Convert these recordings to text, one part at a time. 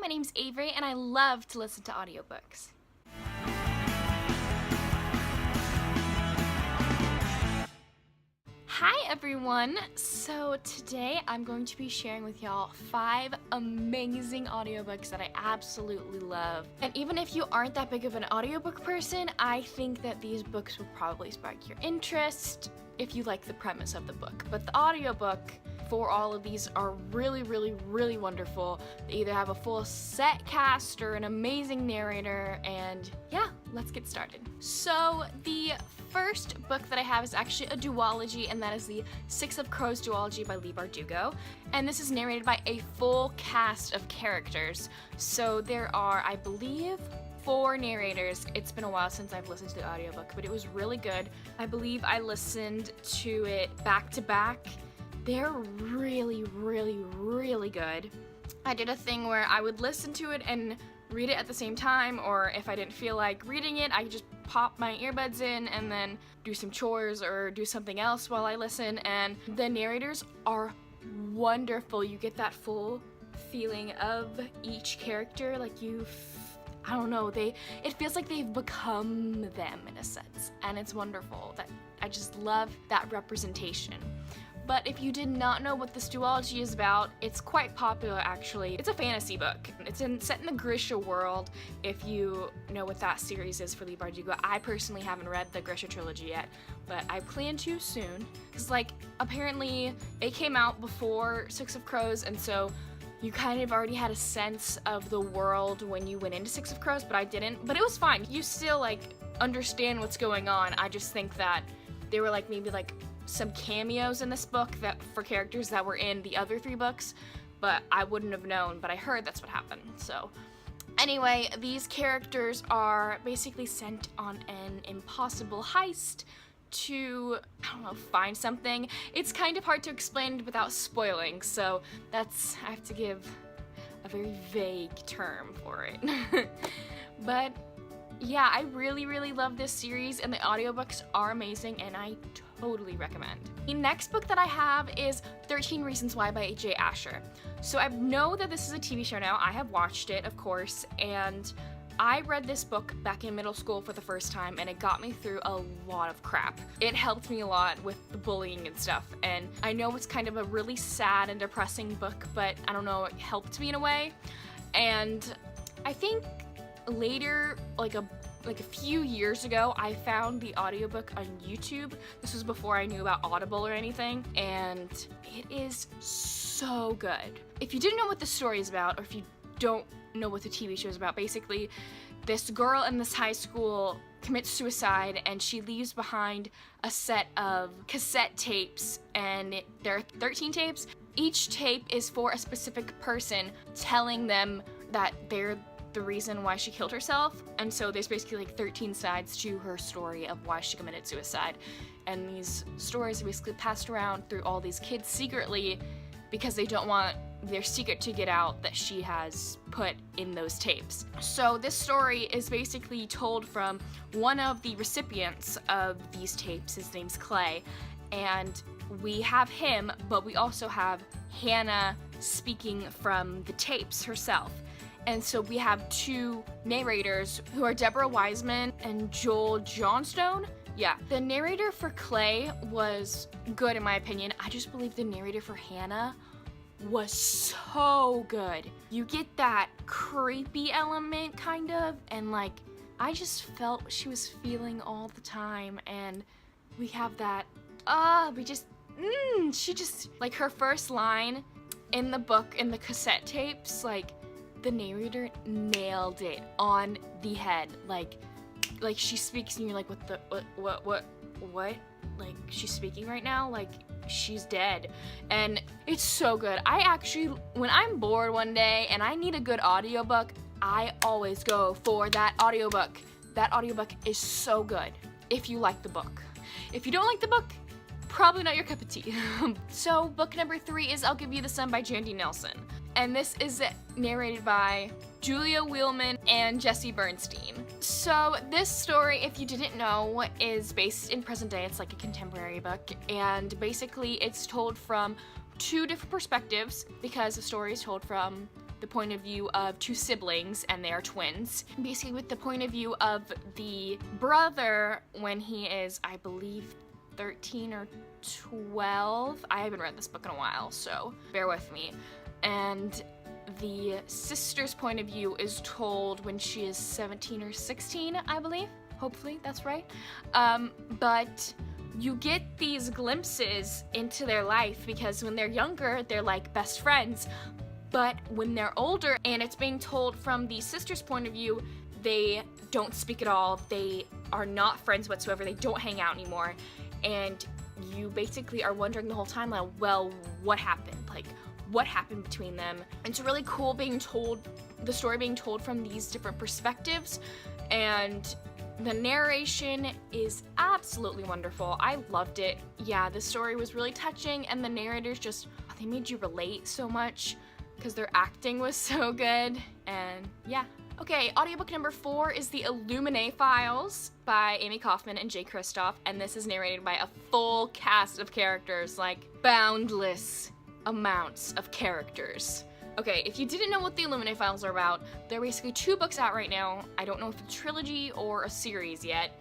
my name's Averie, and I love to listen to audiobooks. Hi everyone! So today I'm going to be sharing with y'all 5 amazing audiobooks that I absolutely love. And even if you aren't that big of an audiobook person, I think that these books will probably spark your interest if you like the premise of the book. But the audiobook for all of these are really wonderful. They either have a full set cast or an amazing narrator, and yeah, let's get started. So the first book that I have is actually a duology, and that is the Six of Crows duology by Leigh Bardugo. And this is narrated by a full cast of characters. So there are, I believe, 4 narrators. It's been a while since I've listened to the audiobook, but it was really good. I believe I listened to it back to back. They're really good. I did a thing where I would listen to it and read it at the same time, or if I didn't feel like reading it, I could just pop my earbuds in and then do some chores or do something else while I listen. And the narrators are wonderful. You get that full feeling of each character, like I don't know, it feels like they've become them in a sense, and it's wonderful. That I just love that representation. But if you did not know what this duology is about, it's quite popular actually. It's a fantasy book. It's set in the Grisha world, if you know what that series is for Leigh Bardugo. I personally haven't read the Grisha trilogy yet, but I plan to soon. Because apparently it came out before Six of Crows, and so you kind of already had a sense of the world when you went into Six of Crows, but I didn't. But it was fine. You still understand what's going on. I just think that they were maybe some cameos in this book that for characters that were in the other 3 books, but I wouldn't have known, but I heard that's what happened. So anyway, these characters are basically sent on an impossible heist to, find something. It's kind of hard to explain without spoiling, so I have to give a very vague term for it. But yeah, I really love this series, and the audiobooks are amazing, and I totally recommend. The next book that I have is 13 Reasons Why by J. Asher. So I know that this is a TV show now. I have watched it, of course, and I read this book back in middle school for the first time, and it got me through a lot of crap. It helped me a lot with the bullying and stuff, and I know it's kind of a really sad and depressing book, but I don't know, it helped me in a way. And I think later, a few years ago, I found the audiobook on YouTube. This was before I knew about Audible or anything, and it is so good. If you didn't know what the story is about, or if you don't know what the TV show is about, basically this girl in this high school commits suicide, and she leaves behind a set of cassette tapes, and there are 13 tapes. Each tape is for a specific person, telling them that they're the reason why she killed herself. And so there's basically 13 sides to her story of why she committed suicide, and these stories are basically passed around through all these kids secretly because they don't want their secret to get out that she has put in those tapes. So this story is basically told from one of the recipients of these tapes. His name's Clay, and we have him, but we also have Hannah speaking from the tapes herself. And so we have 2 narrators who are Deborah Wiseman and Joel Johnstone. Yeah, the narrator for Clay was good in my opinion. I just believe the narrator for Hannah was so good. You get that creepy element kind of, and I just felt what she was feeling all the time, and we have that, she just, her first line in the book, in the cassette tapes, the narrator nailed it on the head. Like she speaks and you're like, what? She's speaking right now? She's dead. And it's so good. I actually, when I'm bored one day and I need a good audiobook, I always go for that audiobook. That audiobook is so good if you like the book. If you don't like the book, probably not your cup of tea. So book number 3 is I'll Give You the Sun by Jandy Nelson. And this is narrated by Julia Wheelman and Jesse Bernstein. So this story, if you didn't know, is based in present day. It's like a contemporary book, and basically it's told from 2 different perspectives because the story is told from the point of view of two siblings, and they are twins. Basically with the point of view of the brother when he is, I believe, 13 or 12. I haven't read this book in a while, so bear with me. And the sister's point of view is told when she is 17 or 16, I believe. Hopefully that's right. But you get these glimpses into their life because when they're younger, they're like best friends. But when they're older and it's being told from the sister's point of view, they don't speak at all. They are not friends whatsoever. They don't hang out anymore. And you basically are wondering the whole time, like, well, what happened? Like, what happened between them? It's really cool being told, the story being told from these different perspectives, and the narration is absolutely wonderful. I loved it. Yeah, the story was really touching, and the narrators just, they made you relate so much because their acting was so good, and yeah. Okay, audiobook number 4 is the Illumination Files by Amy Kaufman and Jay Kristoff, and this is narrated by a full cast of characters, like boundless amounts of characters. Okay, if you didn't know what the Illumination Files are about, there are basically 2 books out right now. I don't know if it's a trilogy or a series yet,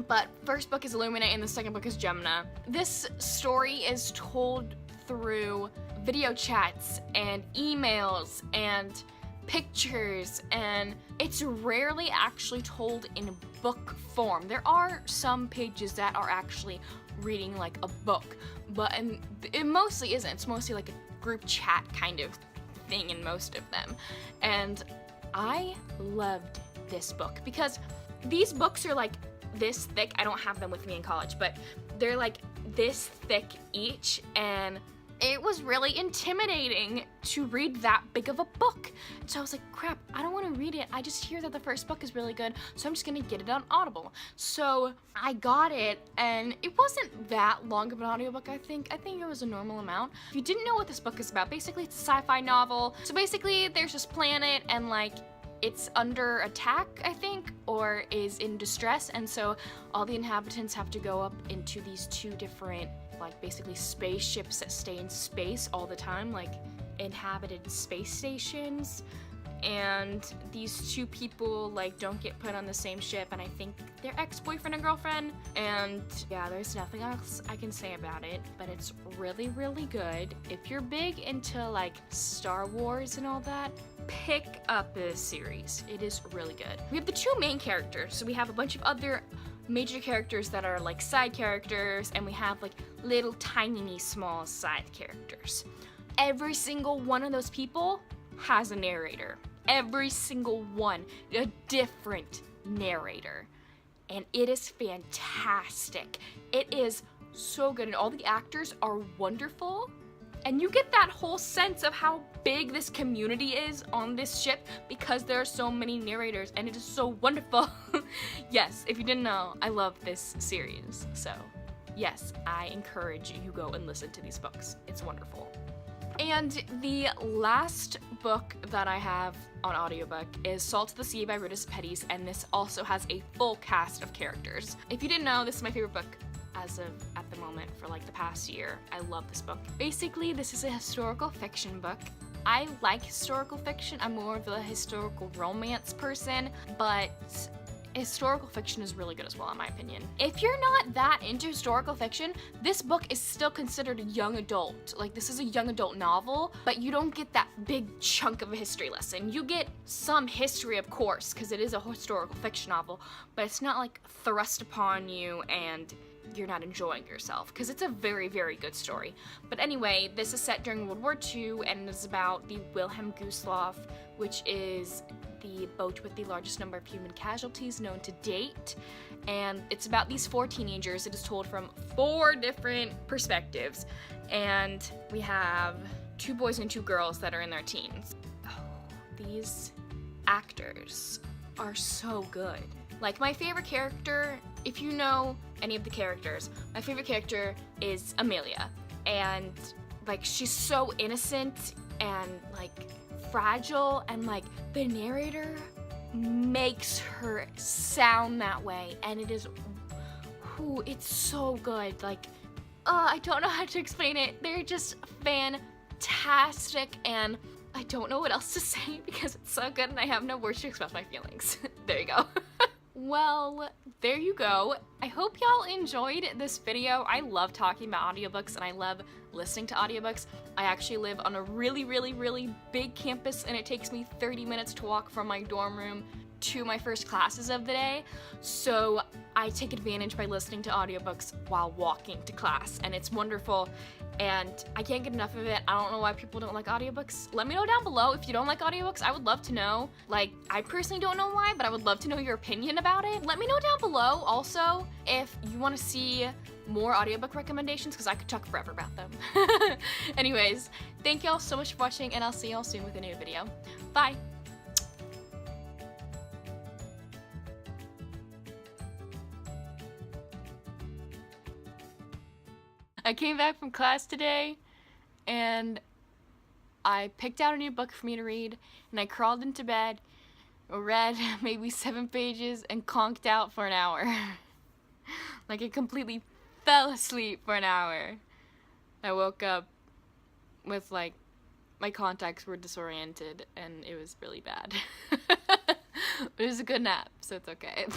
but first book is Illuminate and the second book is Gemina. This story is told through video chats and emails and pictures, and it's rarely actually told in book form. There are some pages that are actually reading like a book, but it mostly isn't. It's mostly like a group chat kind of thing in most of them. And I loved this book because these books are like this thick. I don't have them with me in college, but they're like this thick each, and it was really intimidating to read that big of a book. So I was like, crap, I don't want to read it. I just hear that the first book is really good, so I'm just gonna get it on Audible. So I got it, and it wasn't that long of an audiobook, I think. I think it was a normal amount. If you didn't know what this book is about, basically it's a sci-fi novel. So basically there's this planet, and like it's under attack, I think, or is in distress, and so all the inhabitants have to go up into these 2 different, like, basically spaceships that stay in space all the time, like inhabited space stations. And these 2 people like don't get put on the same ship, and I think they're ex-boyfriend and girlfriend. And yeah, there's nothing else I can say about it, but it's really, really good. If you're big into like Star Wars and all that, pick up this series. It is really good. We have the 2 main characters, so we have a bunch of other major characters that are like side characters, and we have like little tiny small side characters. Every single one of those people has a narrator. Every single one, a different narrator. And it is fantastic. It is so good, and all the actors are wonderful. And you get that whole sense of how big this community is on this ship because there are so many narrators, and it is so wonderful. Yes, if you didn't know, I love this series. So yes, I encourage you go and listen to these books. It's wonderful. And the last book that I have on audiobook is Salt of the Sea by Rudis Pettis, and this also has a full cast of characters. If you didn't know, this is my favorite book as of at the moment for like the past year. I love this book. Basically, this is a historical fiction book. I like historical fiction. I'm more of a historical romance person, but historical fiction is really good as well, in my opinion. If you're not that into historical fiction, this book is still considered a young adult. Like, this is a young adult novel, but you don't get that big chunk of a history lesson. You get some history, of course, because it is a historical fiction novel, but it's not like thrust upon you and you're not enjoying yourself, because it's a very, very good story. But anyway, this is set during World War II, and it's about the Wilhelm Gustloff, which is the boat with the largest number of human casualties known to date. And it's about these 4 teenagers. It is told from 4 different perspectives. And we have 2 boys and 2 girls that are in their teens. Oh, these actors are so good. Like, my favorite character, if you know any of the characters, my favorite character is Amelia. And like, she's so innocent and like fragile, and like the narrator makes her sound that way, and it is, it's so good. Like, I don't know how to explain it. They're just fantastic, and I don't know what else to say because it's so good and I have no words to express my feelings. There you go. Well, there you go. I hope y'all enjoyed this video. I love talking about audiobooks and I love listening to audiobooks. I actually live on a really big campus and it takes me 30 minutes to walk from my dorm room to my first classes of the day. So I take advantage by listening to audiobooks while walking to class, and it's wonderful and I can't get enough of it. I don't know why people don't like audiobooks. Let me know down below if you don't like audiobooks. I would love to know. Like, I personally don't know why, but I would love to know your opinion about it. Let me know down below also if you want to see more audiobook recommendations, because I could talk forever about them. Anyways, thank y'all so much for watching and I'll see y'all soon with a new video. Bye! I came back from class today and I picked out a new book for me to read and I crawled into bed, read maybe 7 pages and conked out for an hour. Like I completely fell asleep for an hour. I woke up with like my contacts were disoriented and it was really bad. But it was a good nap, so it's okay.